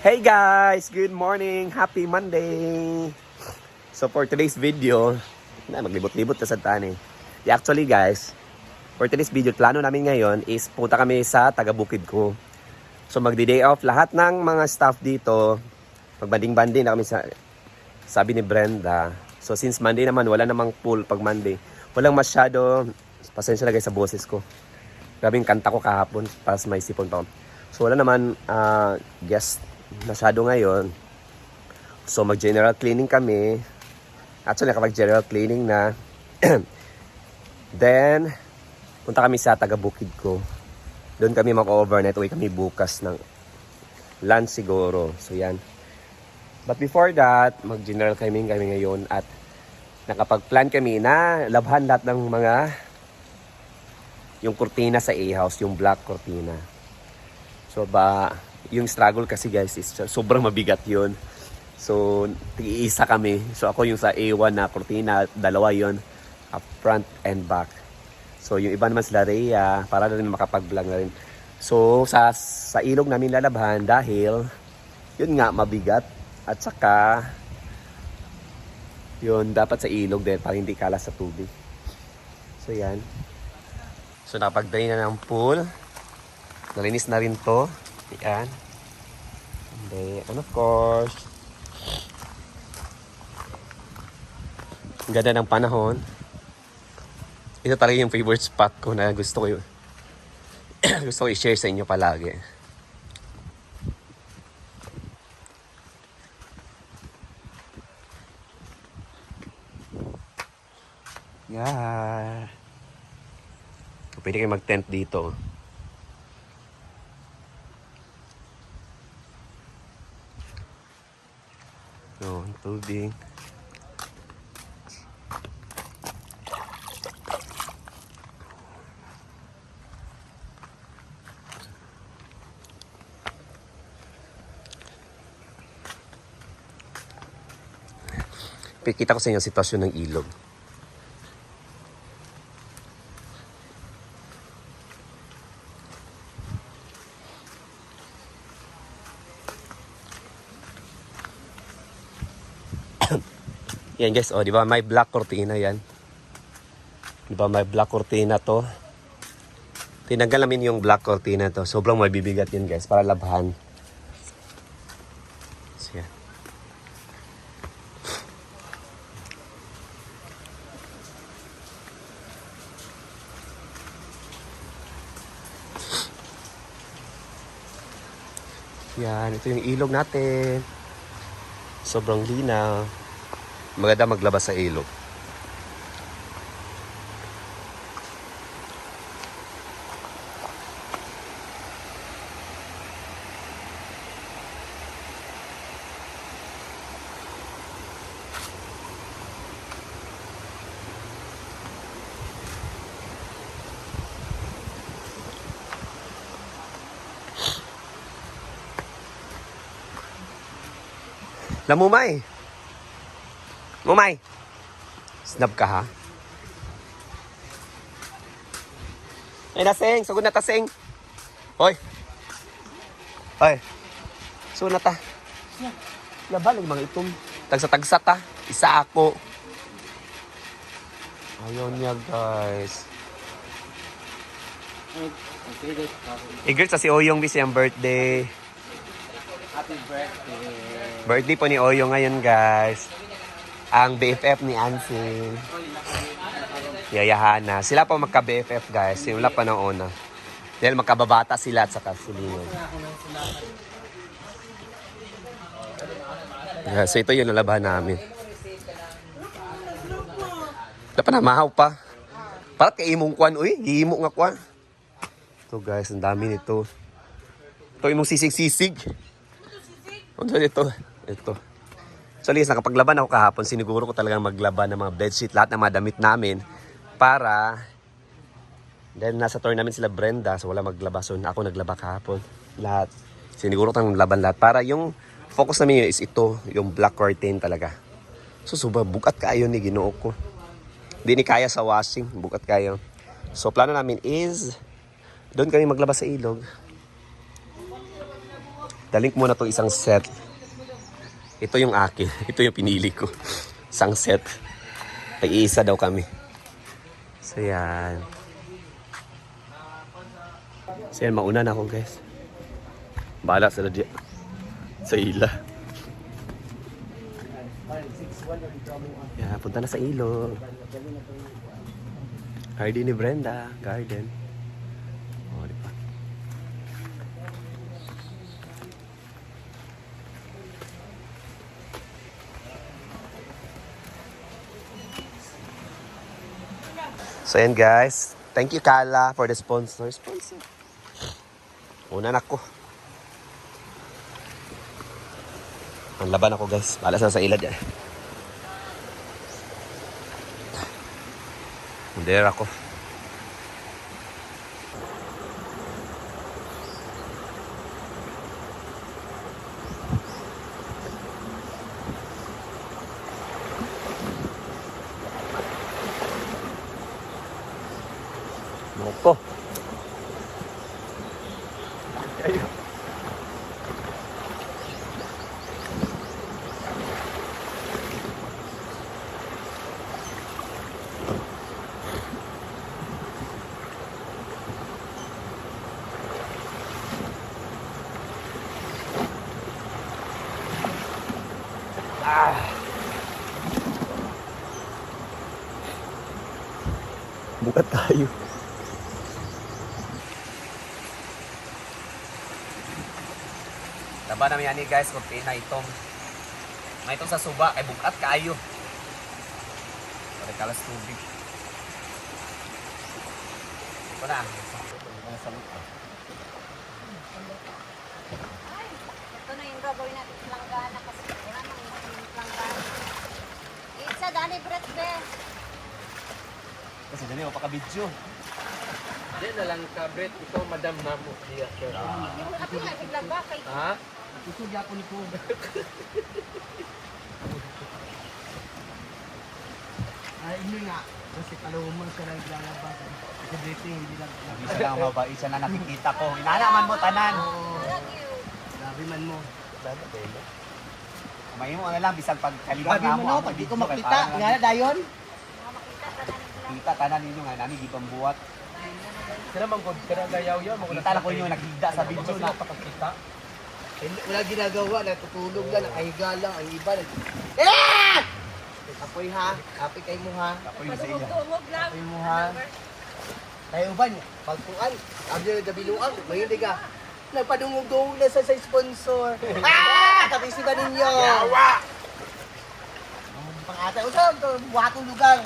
Hey guys! Good morning! Happy Monday! So for today's video, maglibot-libot na sa tani. Actually guys, for today's video, plano namin ngayon is punta kami sa taga-bukid ko. So magdi-day off lahat ng mga staff dito. Magbanding-banding na kami sabi ni Brenda. So since Monday naman, wala namang pool pag Monday. Walang masyado, pasensya na guys sa boses ko. Grabing kanta ko kahapon, pas may sipon pa. So wala naman guest masyado ngayon. So mag general cleaning kami. Actually nakapag general cleaning na. Then punta kami sa taga-bukid ko. Doon kami mag-overnight. Uwi kami bukas ng lunch siguro. So yan. But before that, mag general cleaning kami ngayon. At nakapag-plan kami na labhan lahat ng mga yung kurtina sa A-house. Yung black kurtina. So yung struggle kasi guys is sobrang mabigat yun. So iisa kami. So ako yung sa A1 na kurtina, dalawa yun, up front and back. So yung iba naman sila Rhea, para na rin makapag-vlog na rin. So sa ilog namin lalabhan dahil yun nga mabigat. At saka yun dapat sa ilog din para hindi kalas sa tubig. So yan. So nakapag-drain na ng pool. Nalinis na rin to. Yan. And of course, ang ganda ng panahon. Ito talaga yung favorite spot ko na gusto ko yun. Gusto ko i-share sa inyo palagi. Yeah. Pwede kayo mag-tent dito. So, tubig. Pikita ko sa inyo ang sitwasyon ng ilog. Yan guys, oh, di ba may black cortina yan? Di ba may black cortina to? Tinanggal namin yung black cortina to. Sobrang mabibigat yun guys, para labhan. So yan. Yan, ito yung ilog natin. Sobrang linaw. Maganda maglabas sa ilog. Lamumay! Mumay! Snap ka ha? Ay naseng! Sugod na taseng! Hoy! Hoy! Sugod na ta! Labalag mga itom. Tagsa-tagsa ta. Isa ako. Ayaw niya guys. I-greet sa si Oyong bis yung birthday. Happy birthday! Birthday po ni Oyong ngayon guys. Ang BFF ni Ansing. Yayahana. Sila po magka-BFF guys. Simula pa ng una. Dahil magkababata sila at saka silingon. Yeah, so ito yung nalabahan namin. Dapat na mahaw pa. Parat kay imong kwan. Uy, iimo nga kwan. Ito guys, ang dami nito. Ito imong sisig-sisig. Ano ito? Ito. So, Liz, nakapaglaban ako kahapon. Siniguro ko talagang maglaban ng mga bedsheet, lahat ng mga damit namin para dahil nasa tournament sila Brenda, so wala maglaba. So, ako naglaba kahapon. Lahat. Siniguro ko laban lahat para yung focus namin is ito, yung black curtain talaga. So, suba, bukat kayo ni Ginoo ko. Hindi ni kaya sa washing, bukat kayo. So, plano namin is doon kami maglaba sa ilog. Dalink muna to isang set. Ito yung akin. Ito yung pinili ko. Isang set. Pag-iisa daw kami. So yan. So yan, mauna na ako guys. Bahala sila dyan. Sa ila. Yeah, punta na sa ilog. Garden ni Brenda. Garden. Oh, di ba? So yan guys. Thank you Kala for the sponsor. Una na ako. Ang laban ako guys. Balas na sa ilad yan. Under ako. Moko. Ayo. Bukat tayo. Taba namin yan guys, kung pina itong may itong sa suba, kay bukat kaayo. Pwede kalas tubig. Ito na. Ito na yung gagawin natin planggana kasi wala nang planggana. Isa, dali bread be. Kasi dali, mapaka-video. Hindi na lang ka, Brett. Ikaw, madam na mo. Iya, sir. Ito nga, biglang ba kay Ha? Kusog ako ni ko. Ay, hindi nga. Kasi kalumon sa lang lalabas. Kasi dating, hindi lang. Isa lang mabait siya na nakikita ko. Inanaman mo, tanan. Grabe man mo. Kumain mo na lang, bisag pagkalibang Grabe mo no, pag di ko makita. Nga na, dayon. Kita tanan ninyo nga, nami, di pambuhat. Kaya man ko, kaya gayaw-yaw. Kita lang ko yung nakikita sa video na. Wala ginagawa, natutulog lang, nakahiga lang. Ang iba, eh! Apoy ha, apoy kay mo ha. Ako yung sa iya. Tungog lang. Apoy mo ha. Tayo uban, pagpuan. Abdi na gabiluang, mahilig ka. Nagpadungog-dungog na sa sponsor. Kapisi ba ninyo? Yawa! Pang-ata, usap, buhatong lugar.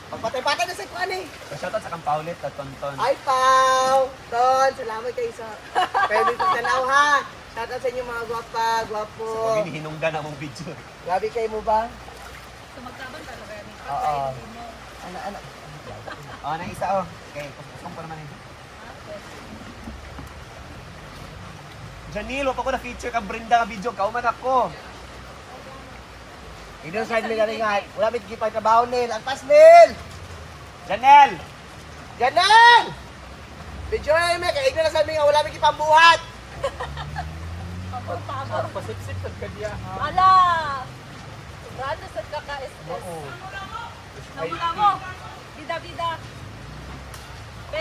Pagpatay-patay na sa kuan eh. Shoutout sa Kampaulit, at Tonton. Ay, Pao! Ton, salamat kayo sa pwede sa tanaw ha. Shoutout sa inyo mga gwapa, gwapo. Pag hinunggan ang mong video. Grabe kayo mo ba? Sumagtabang talaga yan. Oo. Ano? Oh, nang isa oh. Okay, kusong pa naman eh. Janil, wapa ko na feature kang Brenda nga video. Kauman ako. Ino sa nila rin nga. Wala may kipay trabaho nil. Agpas nil! Janel! Ganun! Video na may kaigno na sa amin nga. Wala may kipambuhat. Pasipsip sa kadya. Ala! Rado sa kaka-stress. Namula mo. Bida-bida.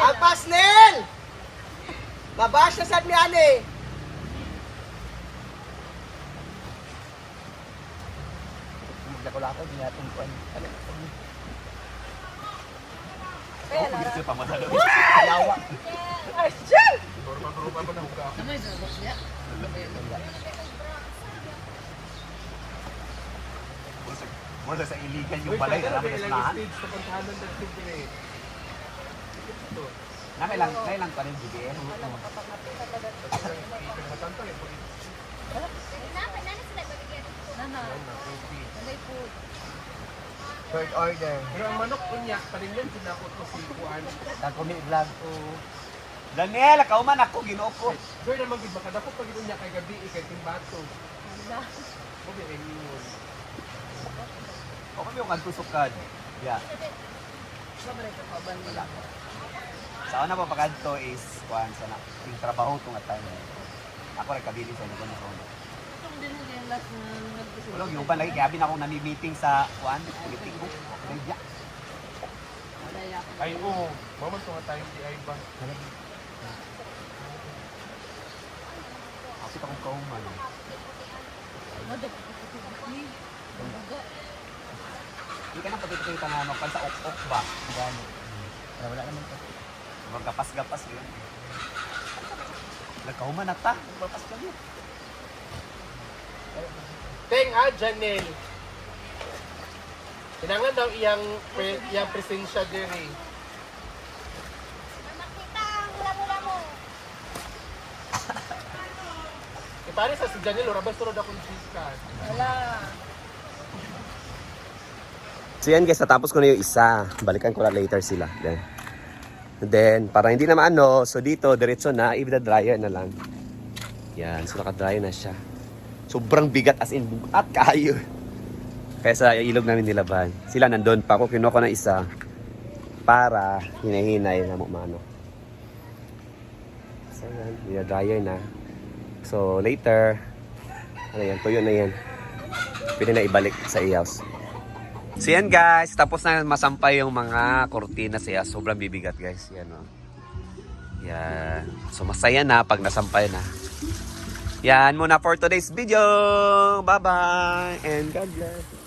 Agpas nil! Mabash na sa amin ani. Lako-lako, di natin kuhan. Kaya lara. Video pa madalo. Yawa. Arjun! Mula sa iligan yung balay, alam mo na sanahan. Nami lang pa rin BBM. Nana. Nanay po. Third order. Pero ang manok kunya, pa rin yan, sinakot ko si Juan. Takumi vlog ko. Daniel, kauman ako, ginoo ko. Sure naman, gid makadako pag ito niya kay gabi, kay Timbato. Nana. Huwag yung iningon. O kami yung kantusukan. Yeah. Wala. Sa una pa pagkanto is, kuhan, sa na, yung trabaho itong at time. Ako nagkabili sa ano na sono. Itong din yung last na nag-gusto. Wala yung uban lagi kaya bin ako nami-meeting sa kuan, meeting ko. Kaya Ay, oo. Maman to nga tayo di ay ba? ako ta kong kauman. Hindi ka nang pagkikita ka nga magpan sa ok-ok ba? Gano. Wala naman to. Magkapas-gapas yun. Nagkauman na ta. Magpapas kami. Teng ha, Janelle. Kinanglan daw iyang presensya diri. Makita ang mula-mula mo. Pare sa si Janelle, rabas turod akong chiskan. Wala. So yan guys, natapos ko na yung isa. Balikan ko na later sila. Then para hindi na maano, so dito, diretso na, i-dryer na lang. Yan, so naka-dryer na siya. Sobrang bigat as in, at kayo. Kaya sa ilog namin nilaban. Sila nandun pa ako, kinuha ko na isa para hinahinay na mano. So yan, i-dryer na. So later, ano yan, tuyo na yan. Pwede na ibalik sa i-house. So yan guys, tapos na masampay yung mga kortina siya. Sobrang bibigat guys. Yan o. Yan. So masaya na pag nasampay na. Yan muna for today's video. Bye bye and God bless.